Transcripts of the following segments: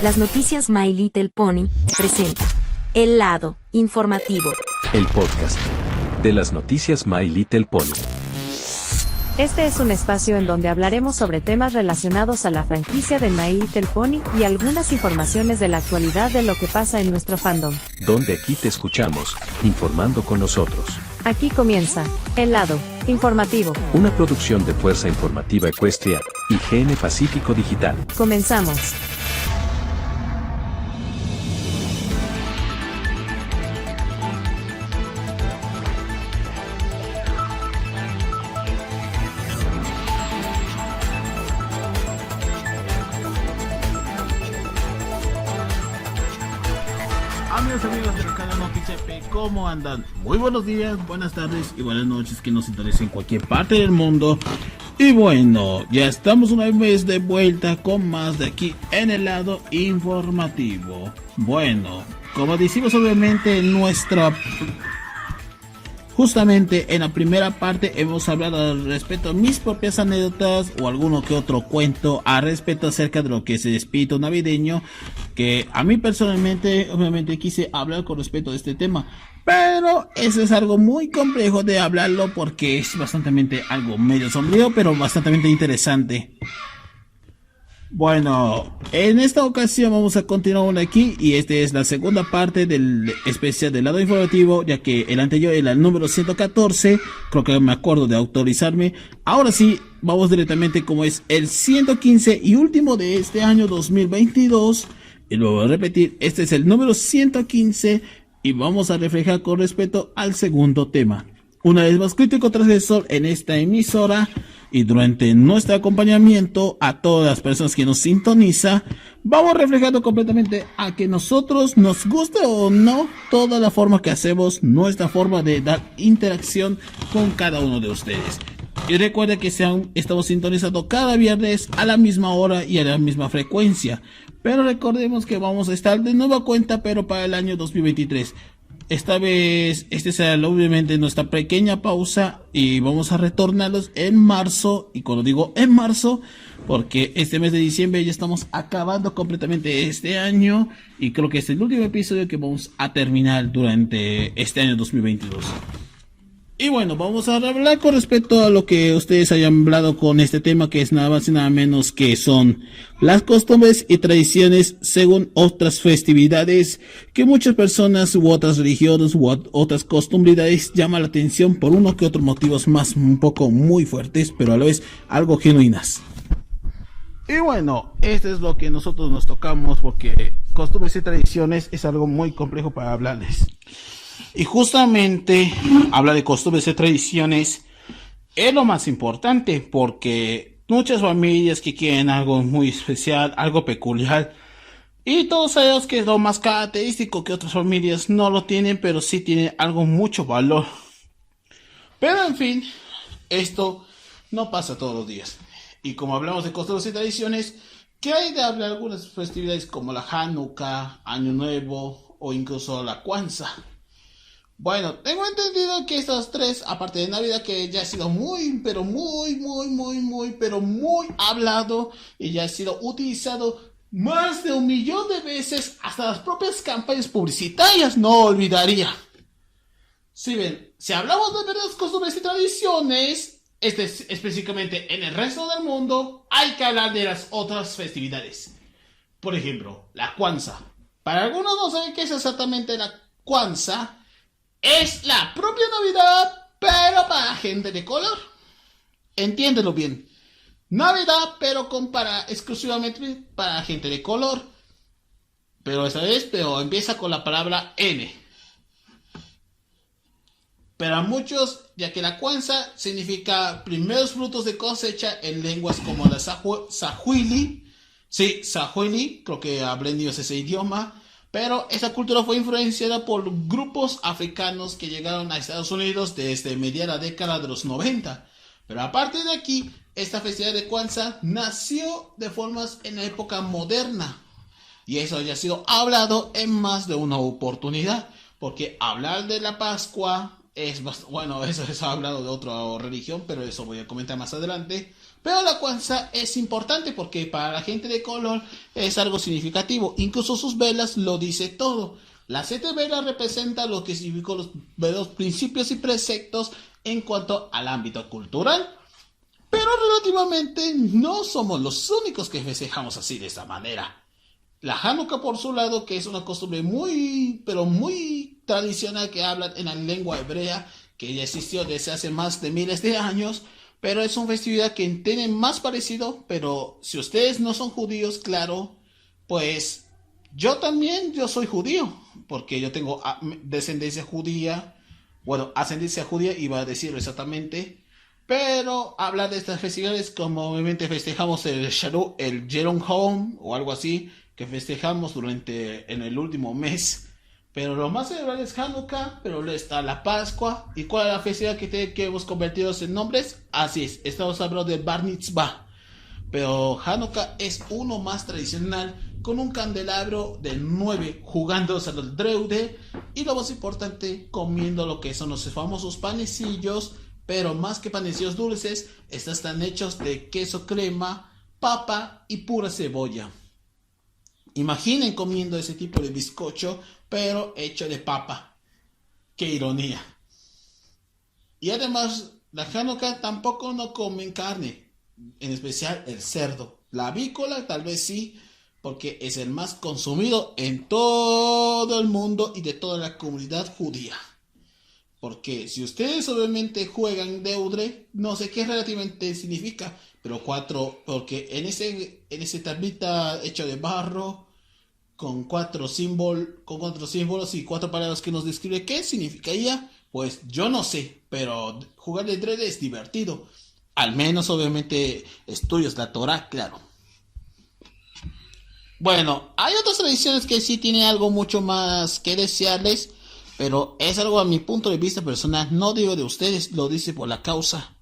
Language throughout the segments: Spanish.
Las noticias My Little Pony presenta El Lado Informativo, el podcast de las noticias My Little Pony. Este es un espacio en donde hablaremos sobre temas relacionados a la franquicia de My Little Pony y algunas informaciones de la actualidad de lo que pasa en nuestro fandom. Donde aquí te escuchamos, informando con nosotros. Aquí comienza El Lado Informativo. Una producción de Fuerza Informativa Ecuestria y GN Pacífico Digital. Comenzamos. Amigos del canal Noticia P, ¿cómo andan? Muy buenos días, buenas tardes y buenas noches que nos sintonicen en cualquier parte del mundo. Y bueno, ya estamos una vez de vuelta con más de aquí en el lado informativo. Bueno, como decimos obviamente justamente en la primera parte hemos hablado al respecto a mis propias anécdotas o alguno que otro cuento al respecto acerca de lo que es el espíritu navideño, que a mí personalmente obviamente quise hablar con respecto a este tema, pero eso es algo muy complejo de hablarlo porque es bastante algo medio sombrío pero bastante interesante. Bueno, en esta ocasión vamos a continuar aquí y esta es la segunda parte del especial del lado informativo, ya que el anterior era el número 114, creo que me acuerdo de autorizarme. Ahora sí, vamos directamente como es el 115 y último de este año 2022, y lo voy a repetir, este es el número 115 y vamos a reflejar con respecto al segundo tema. Una vez más, crítico transgresor en esta emisora. Y durante nuestro acompañamiento a todas las personas que nos sintoniza, vamos reflejando completamente a que nosotros nos guste o no toda la forma que hacemos, nuestra forma de dar interacción con cada uno de ustedes. Y recuerden que estamos sintonizando cada viernes a la misma hora y a la misma frecuencia. Pero recordemos que vamos a estar de nueva cuenta, pero para el año 2023. Esta vez, este será obviamente nuestra pequeña pausa y vamos a retornarlos en marzo. Y cuando digo en marzo, porque este mes de diciembre ya estamos acabando completamente este año y creo que este es el último episodio que vamos a terminar durante este año 2022. Y bueno, vamos a hablar con respecto a lo que ustedes hayan hablado con este tema, que es nada más y nada menos que son las costumbres y tradiciones según otras festividades que muchas personas u otras religiones u otras costumbridades llaman la atención por uno que otros motivos más un poco muy fuertes, pero a la vez algo genuinas. Y bueno, esto es lo que nosotros nos tocamos porque costumbres y tradiciones es algo muy complejo para hablarles. Y justamente hablar de costumbres y tradiciones es lo más importante porque muchas familias que quieren algo muy especial, algo peculiar, y todos sabemos que es lo más característico, que otras familias no lo tienen, pero sí tienen algo mucho valor. Pero en fin, esto no pasa todos los días. Y como hablamos de costumbres y tradiciones, ¿qué hay de hablar de algunas festividades como la Hanukkah, Año Nuevo o incluso la Kwanzaa? Bueno, tengo entendido que estas tres, aparte de Navidad, que ya ha sido muy hablado y ya ha sido utilizado más de 1 millón de veces, hasta las propias campañas publicitarias no olvidaría. Si ven, si hablamos de verdaderas costumbres y tradiciones, específicamente en el resto del mundo, hay que hablar de las otras festividades. Por ejemplo, la Kwanzaa. Para algunos no saben qué es exactamente la Kwanzaa. Es la propia Navidad, pero para gente de color. Entiéndelo bien. Navidad, pero exclusivamente para gente de color. Pero esta vez, empieza con la palabra N. Para muchos, ya que la Kwanzaa significa primeros frutos de cosecha en lenguas como la Swahili. Sí, Swahili, creo que aprendí ese idioma. Pero esa cultura fue influenciada por grupos africanos que llegaron a Estados Unidos desde mediada década de los 90. Pero aparte de aquí, esta festividad de Kwanzaa nació de formas en la época moderna. Y eso ya ha sido hablado en más de una oportunidad. Porque hablar de la Pascua es... Bueno, eso es hablado de otra religión, pero eso voy a comentar más adelante. Pero la Kwanzaa es importante porque para la gente de color es algo significativo. Incluso sus velas lo dice todo. Las 7 velas representan lo que significan los principios y preceptos en cuanto al ámbito cultural. Pero relativamente no somos los únicos que festejamos así de esta manera. La Hanukkah por su lado, que es una costumbre muy, pero muy tradicional que hablan en la lengua hebrea, que ya existió desde hace más de miles de años, pero es una festividad que tiene más parecido, pero si ustedes no son judíos, claro, pues yo soy judío, porque yo tengo descendencia judía, bueno, ascendencia judía, iba a decirlo exactamente, pero hablar de estas festividades como obviamente festejamos el Sharu, el Jeron Home o algo así, que festejamos en el último mes. Pero lo más celebrado es Hanukkah, pero luego está la Pascua. ¿Y cuál es la festividad que hemos convertido en nombres? Así es, estamos hablando de Bar Mitzvah. Pero Hanukkah es uno más tradicional, con un candelabro de 9 jugándose al dreude. Y lo más importante, comiendo lo que son los famosos panecillos. Pero más que panecillos dulces, estos están hechos de queso crema, papa y pura cebolla. Imaginen comiendo ese tipo de bizcocho, pero hecho de papa. ¡Qué ironía! Y además, la Hanukkah tampoco no comen carne, en especial el cerdo. La avícola tal vez sí, porque es el más consumido en todo el mundo y de toda la comunidad judía. Porque si ustedes obviamente juegan deudre, no sé qué relativamente significa, pero porque en ese tablita hecho de barro, con cuatro símbolos y 4 palabras que nos describe qué significaría, pues yo no sé, pero jugar de dread es divertido. Al menos obviamente estudios la Torah, claro. Bueno, hay otras tradiciones que sí tienen algo mucho más que desearles, pero es algo a mi punto de vista personal, no digo de ustedes, lo dice por la causa,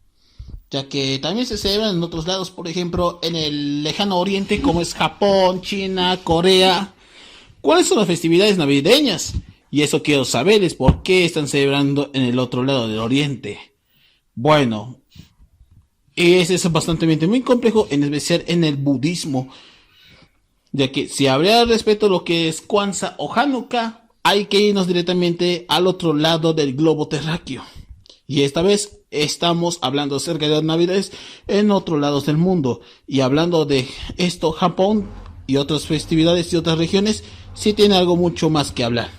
ya que también se celebran en otros lados, por ejemplo en el lejano oriente como es Japón, China, Corea. ¿Cuáles son las festividades navideñas? Y eso quiero saber, es por qué están celebrando en el otro lado del oriente. Bueno, ese es bastante muy complejo, en especial en el budismo, ya que si habría respecto a lo que es Kwanzaa o Hanukkah, hay que irnos directamente al otro lado del globo terráqueo. Y esta vez estamos hablando acerca de las navidades en otros lados del mundo. Y hablando de esto, Japón y otras festividades y otras regiones sí tiene algo mucho más que hablar.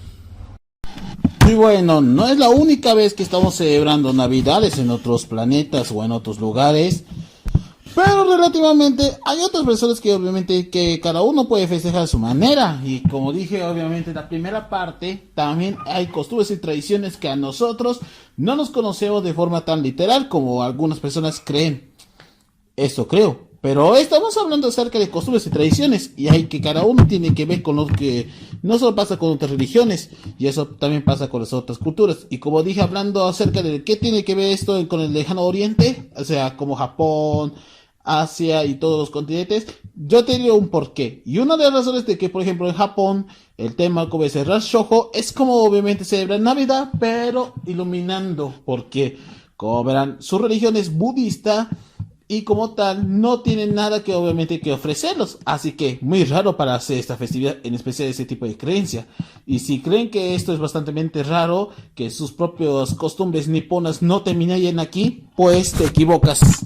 Y bueno, no es la única vez que estamos celebrando navidades en otros planetas o en otros lugares, pero relativamente hay otras personas que obviamente que cada uno puede festejar a su manera. Y como dije obviamente en la primera parte, también hay costumbres y tradiciones que a nosotros no nos conocemos de forma tan literal como algunas personas creen. Eso creo. Pero estamos hablando acerca de costumbres y tradiciones, y hay que cada uno tiene que ver con lo que no solo pasa con otras religiones, y eso también pasa con las otras culturas. Y como dije, hablando acerca de qué tiene que ver esto con el lejano oriente, o sea, como Japón, Asia y todos los continentes, yo te digo un porqué. Y una de las razones de que, por ejemplo, en Japón, el tema como es el Rosh Shoujo, es como obviamente celebran Navidad, pero iluminando, porque como verán, su religión es budista, y como tal no tienen nada que obviamente que ofrecerlos, así que muy raro para hacer esta festividad, en especial ese tipo de creencia. Y si creen que esto es bastante raro, que sus propias costumbres niponas no terminarían aquí, pues te equivocas,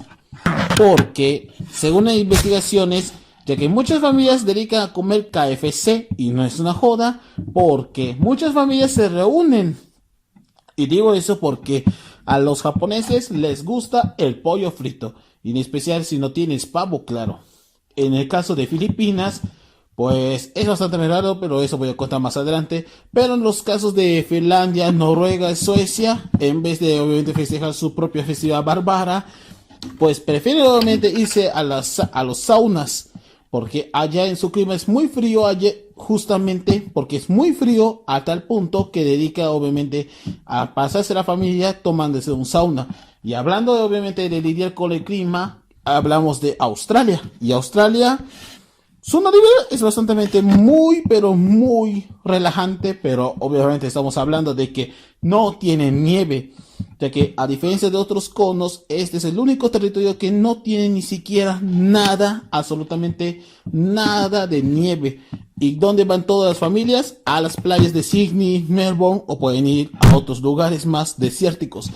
porque según las investigaciones, ya que muchas familias dedican a comer KFC, y no es una joda, porque muchas familias se reúnen, y digo eso porque a los japoneses les gusta el pollo frito, y en especial si no tienes pavo, claro. En el caso de Filipinas, pues es bastante raro, pero eso voy a contar más adelante. Pero en los casos de Finlandia, Noruega, Suecia, en vez de obviamente festejar su propia festividad bárbara, pues prefieren obviamente irse a los saunas, porque allá en su clima es muy frío, allá, justamente porque es muy frío a tal punto que dedica obviamente a pasarse la familia tomándose un sauna. Y hablando obviamente de lidiar con el clima, hablamos de Australia. Y Australia, su Navidad es bastante muy, pero muy relajante, pero obviamente estamos hablando de que no tiene nieve. ya que a diferencia de otros conos, este es el único territorio que no tiene ni siquiera nada, absolutamente nada de nieve. ¿Y dónde van todas las familias? A las playas de Sydney, Melbourne, o pueden ir a otros lugares más desérticos.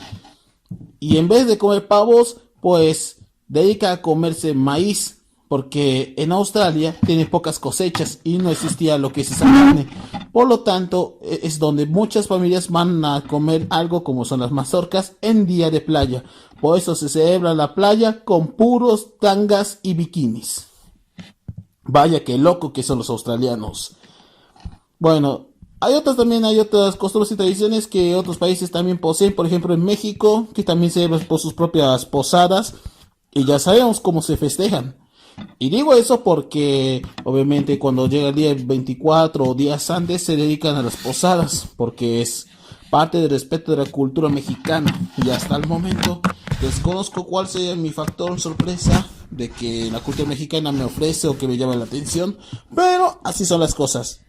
Y en vez de comer pavos, pues dedica a comerse maíz, porque en Australia tiene pocas cosechas y no existía lo que es esa carne. Por lo tanto, es donde muchas familias van a comer algo como son las mazorcas en día de playa. Por eso se celebra la playa con puros tangas y bikinis. Vaya que loco que son los australianos. Bueno, hay otras costumbres y tradiciones que otros países también poseen. Por ejemplo, en México, que también se celebran por sus propias posadas. Y ya sabemos cómo se festejan. Y digo eso porque obviamente cuando llega el día 24 o días antes se dedican a las posadas, porque es parte del respeto de la cultura mexicana. Y hasta el momento desconozco cuál sería mi factor sorpresa de que la cultura mexicana me ofrece o que me llama la atención, pero así son las cosas.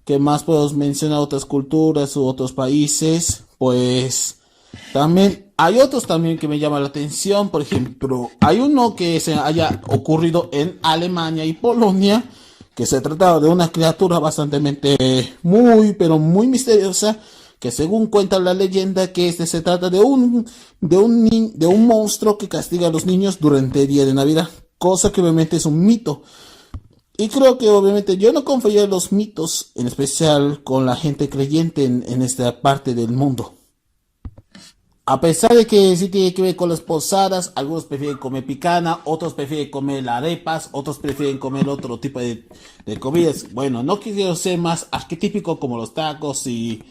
¿Qué más puedo mencionar? Otras culturas u otros países, pues también hay otros también que me llaman la atención. Por ejemplo, hay uno que se haya ocurrido en Alemania y Polonia, que se trataba de una criatura bastante pero muy misteriosa, que según cuenta la leyenda que se trata de un monstruo que castiga a los niños durante el día de Navidad, cosa que obviamente es un mito. Y creo que obviamente yo no confío en los mitos, en especial con la gente creyente en esta parte del mundo. A pesar de que sí tiene que ver con las posadas, algunos prefieren comer picana, otros prefieren comer arepas, otros prefieren comer otro tipo de comidas. Bueno, no quiero ser más arquetípico como los tacos y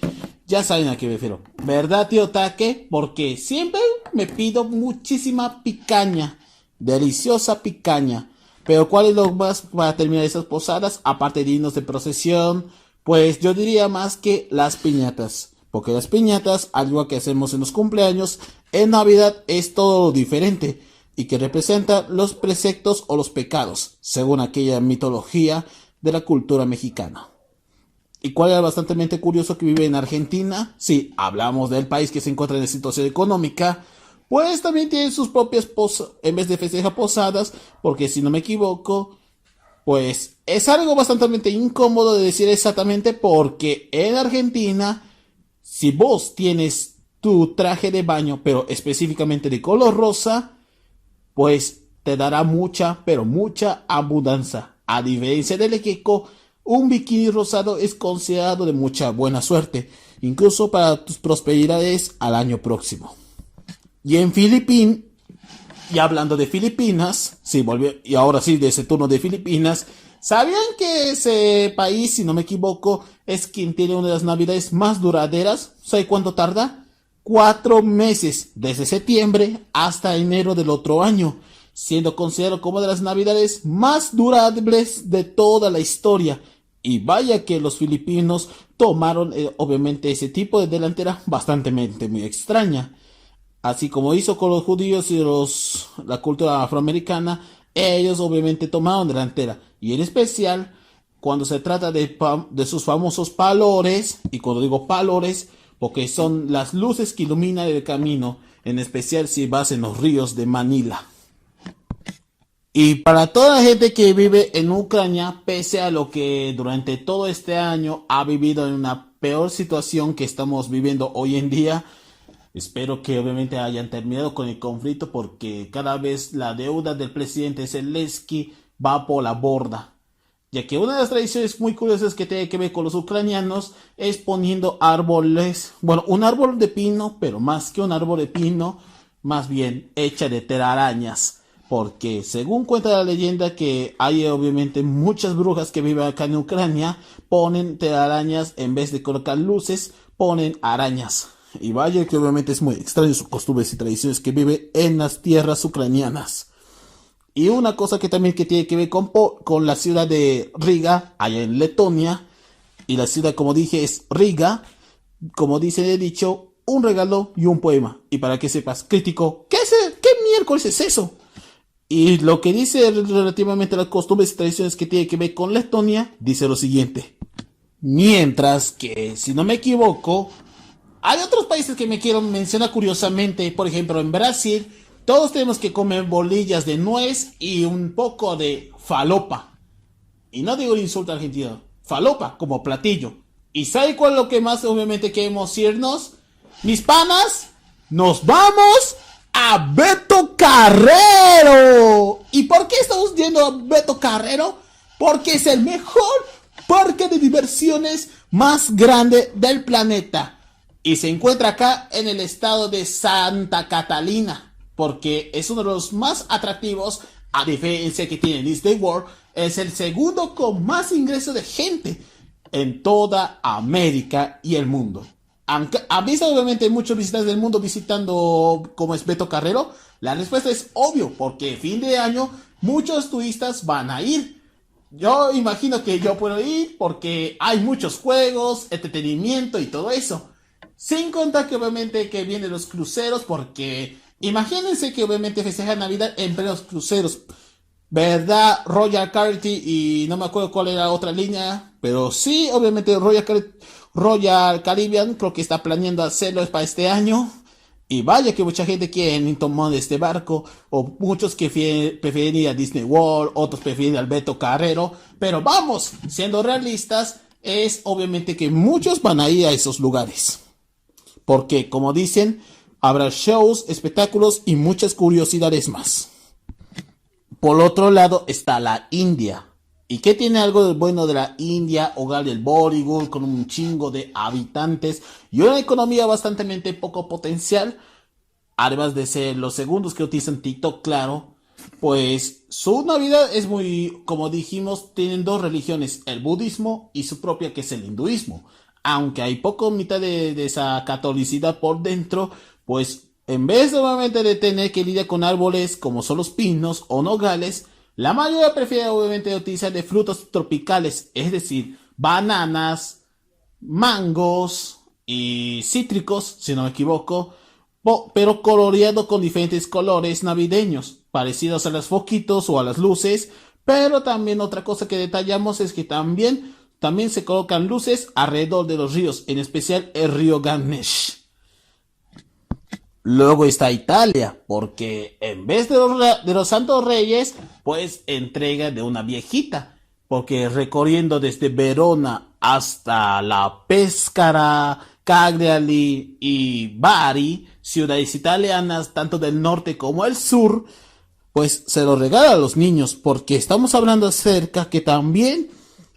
ya saben a qué me refiero. ¿Verdad, tío Taque? Porque siempre me pido muchísima picaña, deliciosa picaña. Pero ¿cuál es lo más para terminar esas posadas? Aparte de irnos de procesión, pues yo diría más que las piñatas. Porque las piñatas, algo que hacemos en los cumpleaños, en Navidad es todo diferente y que representa los preceptos o los pecados, según aquella mitología de la cultura mexicana. ¿Y cuál era bastante curioso que vive en Argentina? Sí, hablamos del país que se encuentra en situación económica, pues también tiene sus propias en vez de festejar posadas, porque si no me equivoco, pues es algo bastante incómodo de decir exactamente, porque en Argentina, si vos tienes tu traje de baño, pero específicamente de color rosa, pues te dará mucha abundancia. A diferencia del Equeco, un bikini rosado es considerado de mucha buena suerte, incluso para tus prosperidades al año próximo. Y en Filipinas, y hablando de Filipinas, y ahora sí, de ese turno de Filipinas, ¿sabían que ese país, si no me equivoco, es quien tiene una de las navidades más duraderas? ¿Sabe cuánto tarda? 4 meses, desde septiembre hasta enero del otro año, siendo considerado como de las navidades más durables de toda la historia. Y vaya que los filipinos tomaron, obviamente, ese tipo de delantera bastante muy extraña. Así como hizo con los judíos y la cultura afroamericana, ellos obviamente tomaron delantera. Y en especial, cuando se trata de sus famosos palores, y cuando digo palores, porque son las luces que iluminan el camino, en especial si vas en los ríos de Manila. Y para toda la gente que vive en Ucrania, pese a lo que durante todo este año ha vivido en una peor situación que estamos viviendo hoy en día, espero que obviamente hayan terminado con el conflicto, porque cada vez la deuda del presidente Zelensky va por la borda. Ya que una de las tradiciones muy curiosas que tiene que ver con los ucranianos es poniendo árboles, bueno, un árbol de pino, pero más que un árbol de pino, más bien hecha de telarañas. Porque según cuenta la leyenda que hay obviamente muchas brujas que viven acá en Ucrania, ponen telarañas en vez de colocar luces, ponen arañas. Y vaya que obviamente es muy extraño sus costumbres y tradiciones que vive en las tierras ucranianas. Y una cosa que también que tiene que ver con la ciudad de Riga, allá en Letonia, y la ciudad, como dije, es Riga, como dice el dicho, un regalo y un poema. Y para que sepas, crítico, ¿qué miércoles es eso? Y lo que dice relativamente a las costumbres y tradiciones que tiene que ver con Letonia, dice lo siguiente. Mientras que, si no me equivoco, hay otros países que me quiero mencionar curiosamente. Por ejemplo, en Brasil, todos tenemos que comer bolillas de nuez y un poco de falopa. Y no digo el insulto argentino, falopa como platillo. ¿Y sabe cuál es lo que más obviamente queremos irnos? Mis panas, nos vamos a Beto Carrero. ¿Y por qué estamos yendo a Beto Carrero? Porque es el mejor parque de diversiones más grande del planeta. Y se encuentra acá en el estado de Santa Catalina. Porque es uno de los más atractivos, a diferencia que tiene Disney World. Es el segundo con más ingresos de gente en toda América y el mundo. Aunque ha visto obviamente muchos visitantes del mundo visitando como es Beto Carrero. La respuesta es obvio, porque fin de año muchos turistas van a ir. Yo imagino que yo puedo ir porque hay muchos juegos, entretenimiento y todo eso. Sin contar que obviamente que vienen los cruceros, porque imagínense que obviamente festejan Navidad en plenos cruceros. ¿Verdad? Royal Caribbean y no me acuerdo cuál era la otra línea, pero sí, obviamente Royal Caribbean creo que está planeando hacerlo para este año. Y vaya que mucha gente quiere tomar este barco, o muchos que prefieren ir a Disney World, otros prefieren ir al Beto Carrero. Pero vamos, siendo realistas, es obviamente que muchos van a ir a esos lugares. Porque, como dicen, habrá shows, espectáculos y muchas curiosidades más. Por otro lado está la India. ¿Y qué tiene algo de bueno de la India? Hogar del Bollywood, con un chingo de habitantes y una economía bastante poco potencial. Además de ser los segundos que utilizan TikTok, claro. Pues su Navidad es muy, como dijimos, tienen dos religiones, el budismo y su propia que es el hinduismo. Aunque hay poco mitad de esa catolicidad por dentro, pues en vez de obviamente de tener que lidiar con árboles como son los pinos o nogales, la mayoría prefiere obviamente utilizar de frutos tropicales, es decir, bananas, mangos y cítricos, si no me equivoco, pero coloreado con diferentes colores navideños, parecidos a los foquitos o a las luces. Pero también otra cosa que detallamos es que también se colocan luces alrededor de los ríos, en especial el río Ganesh. Luego está Italia, porque en vez de los Santos Reyes, pues entrega de una viejita, porque recorriendo desde Verona hasta la Pescara, Cagliari y Bari, ciudades italianas, tanto del norte como el sur, pues se lo regala a los niños, porque estamos hablando acerca que también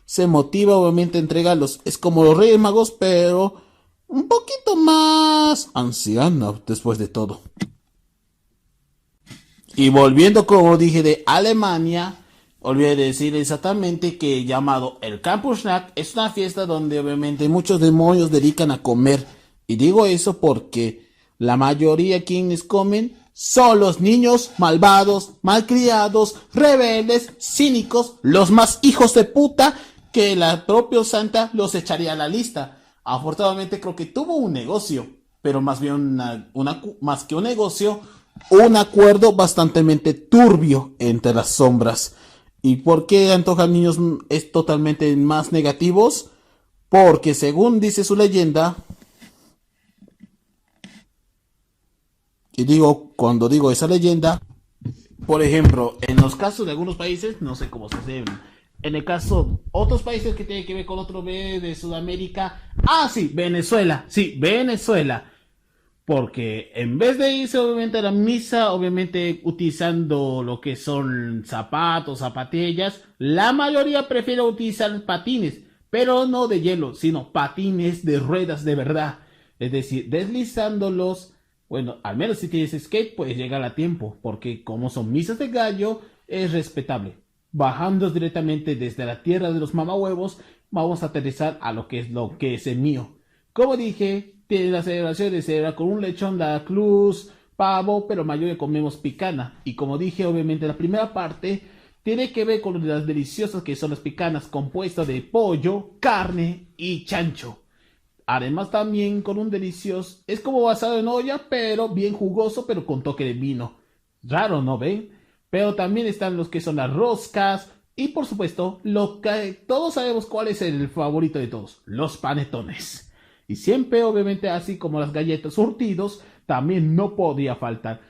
se motiva obviamente a entregarlos. Es como los Reyes Magos, pero un poquito más anciana después de todo. Y volviendo, como dije, de Alemania, olvidé decir exactamente que llamado el Krampusnacht es una fiesta donde obviamente muchos demonios dedican a comer. Y digo eso porque la mayoría quienes comen son los niños malvados, malcriados, rebeldes, cínicos, los más hijos de puta que la propia Santa los echaría a la lista. Afortunadamente creo que tuvo un negocio, pero más bien más que un negocio, un acuerdo bastante turbio entre las sombras. ¿Y por qué antojan niños es totalmente más negativos? Porque según dice su leyenda, y cuando digo esa leyenda, por ejemplo, en los casos de algunos países, no sé cómo se deben. En el caso, otros países que tienen que ver con otro B de Sudamérica. Sí, Venezuela. Sí, Venezuela. Porque en vez de irse obviamente a la misa, obviamente utilizando lo que son zapatos, zapatillas, la mayoría prefiere utilizar patines. Pero no de hielo, sino patines de ruedas de verdad. Es decir, deslizándolos. Bueno, al menos si tienes skate, puedes llegar a tiempo. Porque como son misas de gallo, es respetable. Bajando directamente desde la tierra de los mamahuevos, vamos a aterrizar a lo que es el mío. Como dije, tiene la celebración de celebrar con un lechón, la cruz, pavo, pero mayoría comemos picana. Y como dije, obviamente la primera parte tiene que ver con las deliciosas que son las picanas, compuestas de pollo, carne y chancho. Además también con un delicioso, es como basado en olla, pero bien jugoso, pero con toque de vino. Raro, ¿no ven? Pero también están los que son las roscas. Y por supuesto, lo que todos sabemos cuál es el favorito de todos. Los panetones. Y siempre, obviamente, así como las galletas surtidos, también no podía faltar.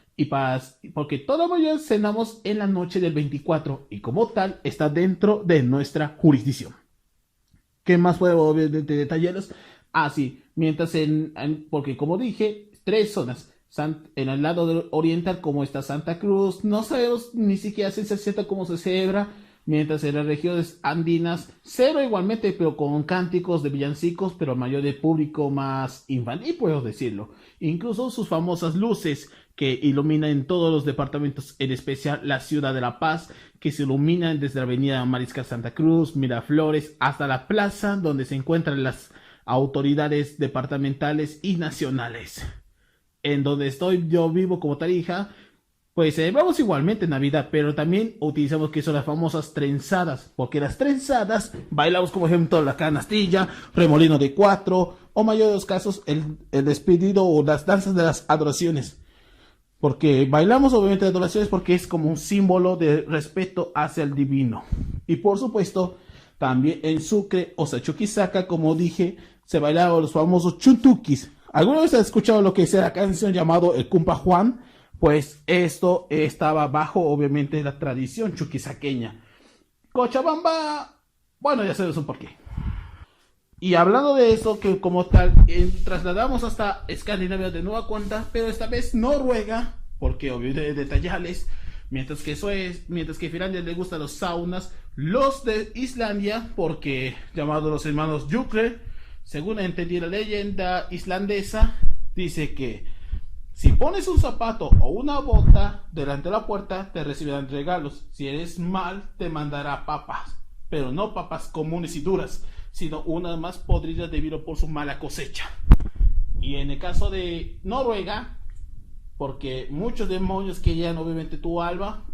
Porque toda mañana cenamos en la noche del 24 y como tal está dentro de nuestra jurisdicción. ¿Qué más puedo obviamente detallarles? Sí, porque como dije, 3 zonas. En el lado oriental como está Santa Cruz, no sabemos ni siquiera si se cierta cómo se celebra, mientras en las regiones andinas, cero igualmente, pero con cánticos de villancicos, pero mayor de público más infantil, puedo decirlo. Incluso sus famosas luces que iluminan en todos los departamentos, en especial la ciudad de La Paz, que se iluminan desde la avenida Mariscal Santa Cruz, Miraflores, hasta la plaza donde se encuentran las autoridades departamentales y nacionales. En donde yo vivo como Tarija, pues celebramos igualmente Navidad, pero también utilizamos que son las famosas trenzadas, porque las trenzadas bailamos como ejemplo la canastilla, remolino de 4, o mayor de los casos el despedido o las danzas de las adoraciones. Porque bailamos obviamente adoraciones porque es como un símbolo de respeto hacia el divino. Y por supuesto, también en Sucre, o sea, Chuquisaca, como dije, se bailaban los famosos chuntukis. ¿Alguna vez has escuchado lo que es la canción llamado el Cumpa Juan? Pues esto estaba bajo, obviamente, la tradición chuquisaqueña. Cochabamba, bueno, ya sabes un porqué. Y hablando de eso, que como tal, trasladamos hasta Escandinavia de nueva cuenta, pero esta vez Noruega, porque obviamente detallarles, mientras que Finlandia le gustan los saunas, los de Islandia, porque llamados los hermanos Jukre, según entendí la leyenda islandesa, dice que si pones un zapato o una bota delante de la puerta, te recibirán regalos. Si eres mal, te mandará papas, pero no papas comunes y duras, sino unas más podridas debido por su mala cosecha. Y en el caso de Noruega, porque muchos demonios que llegan obviamente tu alma,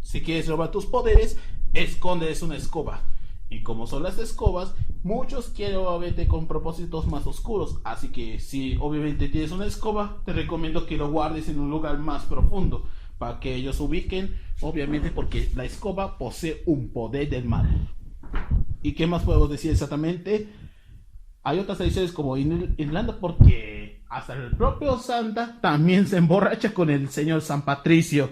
si quieres robar tus poderes, escondes una escoba. Y como son las escobas, muchos quieren obviamente con propósitos más oscuros. Así que si obviamente tienes una escoba, te recomiendo que lo guardes en un lugar más profundo, para que ellos ubiquen, obviamente porque la escoba posee un poder del mal. ¿Y qué más podemos decir exactamente? Hay otras tradiciones como en Irlanda, porque hasta el propio Santa también se emborracha con el señor San Patricio.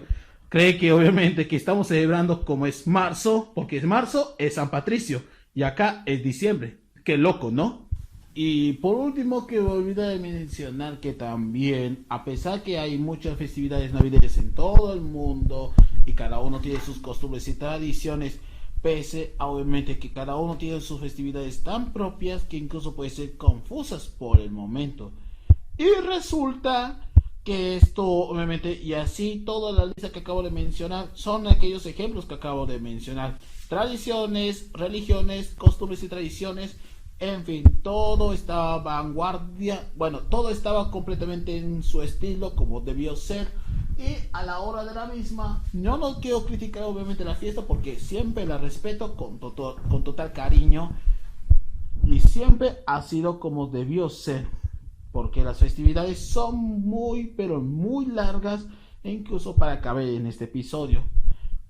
Cree que obviamente que estamos celebrando como es marzo, porque es marzo, es San Patricio, y acá es diciembre. Qué loco, ¿no? Y por último, que me olvidé de mencionar que también, a pesar que hay muchas festividades navideñas en todo el mundo, y cada uno tiene sus costumbres y tradiciones, pese a obviamente que cada uno tiene sus festividades tan propias que incluso pueden ser confusas por el momento. Y resulta que esto obviamente, y así toda la lista que acabo de mencionar son aquellos ejemplos que acabo de mencionar: tradiciones, religiones, costumbres y tradiciones, en fin, todo estaba vanguardia, bueno, todo estaba completamente en su estilo como debió ser. Y a la hora de la misma, yo no quiero criticar obviamente la fiesta porque siempre la respeto con total cariño, y siempre ha sido como debió ser, porque las festividades son muy, pero muy largas, e incluso para caber en este episodio.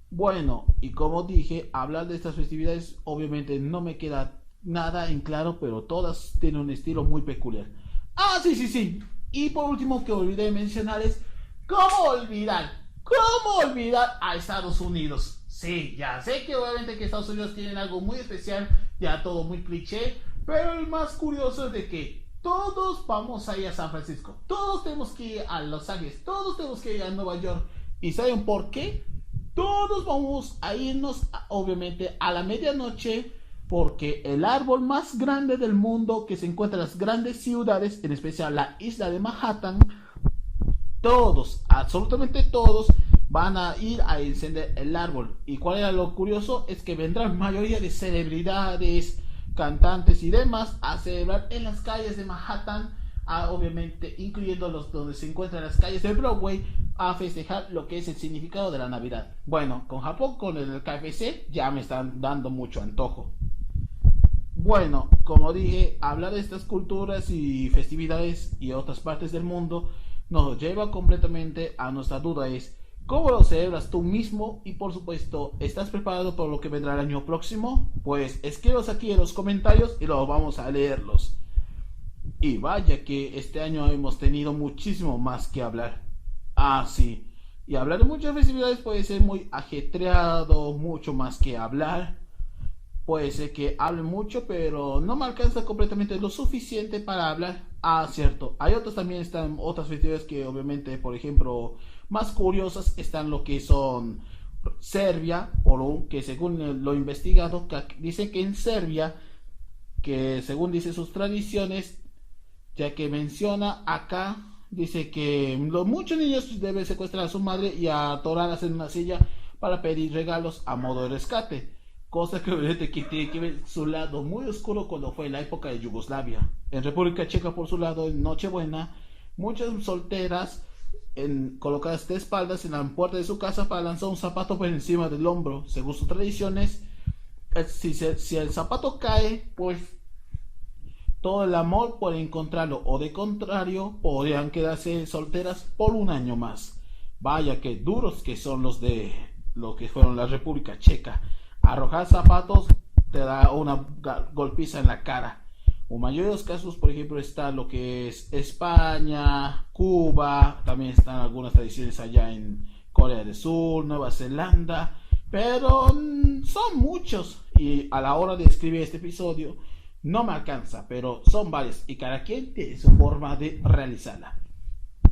Bueno, y como dije, hablar de estas festividades obviamente no me queda nada en claro, pero todas tienen un estilo muy peculiar. Sí. Y por último, que olvidé mencionarles, ¿cómo olvidar a Estados Unidos? Sí, ya sé que obviamente que Estados Unidos tienen algo muy especial, ya todo muy cliché, pero el más curioso es de que todos vamos a ir a San Francisco, todos tenemos que ir a Los Ángeles, todos tenemos que ir a Nueva York. ¿Y saben por qué? Todos vamos a irnos obviamente a la medianoche, porque el árbol más grande del mundo que se encuentra en las grandes ciudades, en especial la isla de Manhattan, todos, absolutamente todos, van a ir a encender el árbol. ¿Y cuál era lo curioso? Es que vendrán mayoría de celebridades, cantantes y demás a celebrar en las calles de Manhattan, obviamente incluyendo los donde se encuentran las calles de Broadway, a festejar lo que es el significado de la Navidad. Bueno, con Japón, con el KFC, ya me están dando mucho antojo. Bueno, como dije, hablar de estas culturas y festividades y otras partes del mundo nos lleva completamente a nuestra duda: es ¿cómo lo celebras tú mismo? Y por supuesto, ¿estás preparado por lo que vendrá el año próximo? Pues escríbenos aquí en los comentarios y los vamos a leerlos. Y vaya que este año hemos tenido muchísimo más que hablar. Ah, sí. Y hablar de muchas festividades puede ser muy ajetreado, mucho más que hablar. Puede ser que hable mucho, pero no me alcanza completamente lo suficiente para hablar. Ah, cierto. Hay otros también, están otras festividades que obviamente, por ejemplo, más curiosas están lo que son Serbia, que según lo investigado, dicen que en Serbia, que según dice sus tradiciones, ya que menciona acá, dice que muchos niños deben secuestrar a su madre y atorarlas en una silla para pedir regalos a modo de rescate. Cosa que obviamente que tiene que ver su lado muy oscuro cuando fue la época de Yugoslavia. En República Checa, por su lado, en Nochebuena, muchas solteras colocadas de espaldas en la puerta de su casa para lanzar un zapato por encima del hombro. Según sus tradiciones, si el zapato cae, pues todo el amor puede encontrarlo, o de contrario, podrían quedarse solteras por un año más. Vaya que duros que son los de lo que fueron la República Checa. Arrojar zapatos te da una golpiza en la cara. O mayor de los casos, por ejemplo, está lo que es España, Cuba, también están algunas tradiciones allá en Corea del Sur, Nueva Zelanda, pero son muchos y a la hora de escribir este episodio no me alcanza, pero son varios y cada quien tiene su forma de realizarla.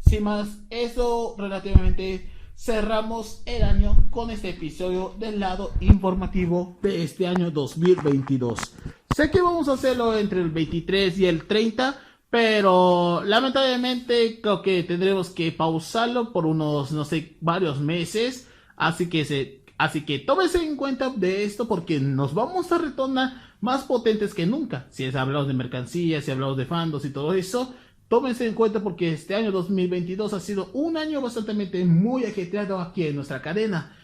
Sin más, eso relativamente cerramos el año con este episodio del lado informativo de este año 2022. Sé que vamos a hacerlo entre el 23 y el 30, pero lamentablemente creo que tendremos que pausarlo por unos, no sé, varios meses. Así que tómese en cuenta de esto porque nos vamos a retornar más potentes que nunca. Si hablamos de mercancías, si hablamos de fandos y todo eso, tómense en cuenta porque este año 2022 ha sido un año bastante muy ajetreado aquí en nuestra cadena.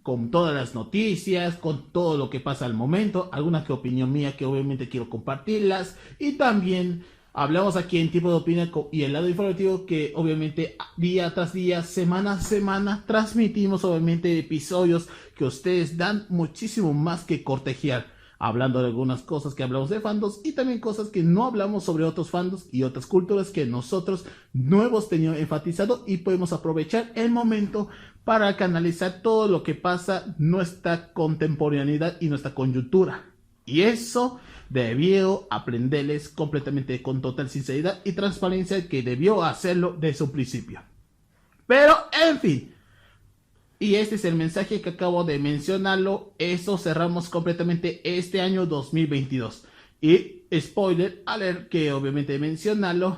Con todas las noticias, con todo lo que pasa al momento, alguna que opinión mía que obviamente quiero compartirlas. Y también hablamos aquí en Tipo de Opinión y el lado informativo que obviamente día tras día, semana a semana, transmitimos obviamente episodios que ustedes dan muchísimo más que cortejear. Hablando de algunas cosas que hablamos de fandoms y también cosas que no hablamos sobre otros fandoms y otras culturas que nosotros no hemos tenido enfatizado y podemos aprovechar el momento para canalizar todo lo que pasa, nuestra contemporaneidad y nuestra coyuntura. Y eso debió aprenderles completamente con total sinceridad y transparencia que debió hacerlo desde un principio. Pero, en fin. Y este es el mensaje que acabo de mencionarlo. Eso cerramos completamente este año 2022. Y spoiler alert que obviamente mencionarlo.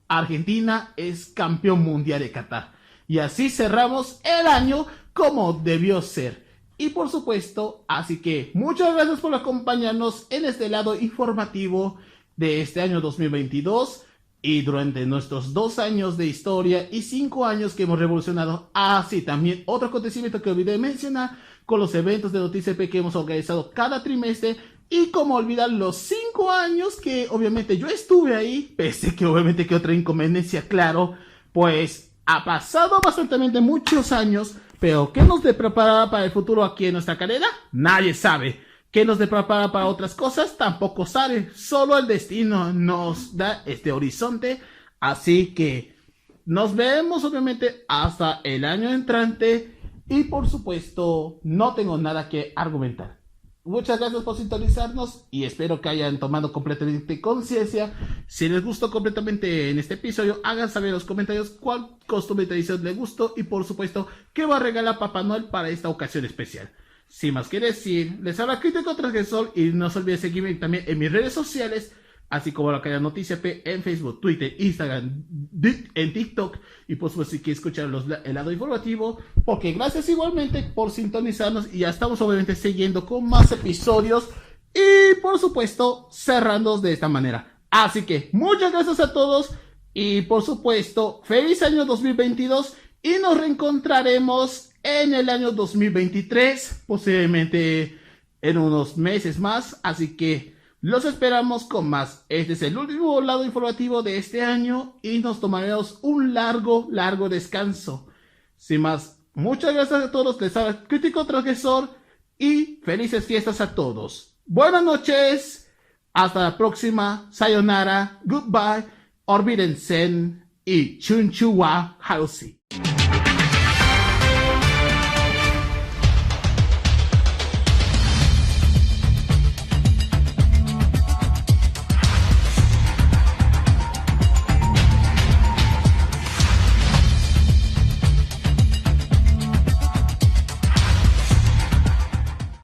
Argentina es campeón mundial de Qatar. Y así cerramos el año como debió ser. Y por supuesto, así que muchas gracias por acompañarnos en este lado informativo de este año 2022. Y durante nuestros 2 años de historia y 5 años que hemos revolucionado. Sí, también otro acontecimiento que olvidé mencionar con los eventos de Noticias P que hemos organizado cada trimestre. Y como olvidar los 5 años que obviamente yo estuve ahí, pese que obviamente que otra inconveniencia, claro, pues ha pasado bastante muchos años, pero ¿qué nos prepara para el futuro aquí en nuestra carrera? Nadie sabe. ¿Qué nos prepara para otras cosas? Tampoco sabe. Solo el destino nos da este horizonte. Así que nos vemos obviamente hasta el año entrante. Y por supuesto, no tengo nada que argumentar. Muchas gracias por sintonizarnos y espero que hayan tomado completamente conciencia. Si les gustó completamente en este episodio, hagan saber en los comentarios cuál costumbre y tradición les gustó y por supuesto qué va a regalar Papá Noel para esta ocasión especial. Sin más que decir, les habla Crítico Transgresor y no se olviden seguirme también en mis redes sociales, así como la cadena Noticia P en Facebook, Twitter, Instagram, en TikTok y por supuesto si quieren escuchar el lado informativo, porque gracias igualmente por sintonizarnos y ya estamos obviamente siguiendo con más episodios y por supuesto cerrando de esta manera. Así que muchas gracias a todos y por supuesto feliz año 2022 y nos reencontraremos en el año 2023, posiblemente en unos meses más, así que los esperamos con más. Este es el último lado informativo de este año y nos tomaremos un largo descanso. Sin más, muchas gracias a todos, les habla Crítico Transgresor y felices fiestas a todos. Buenas noches, Hasta la próxima. Sayonara. Goodbye. Olvídense y chunchu wa hausi.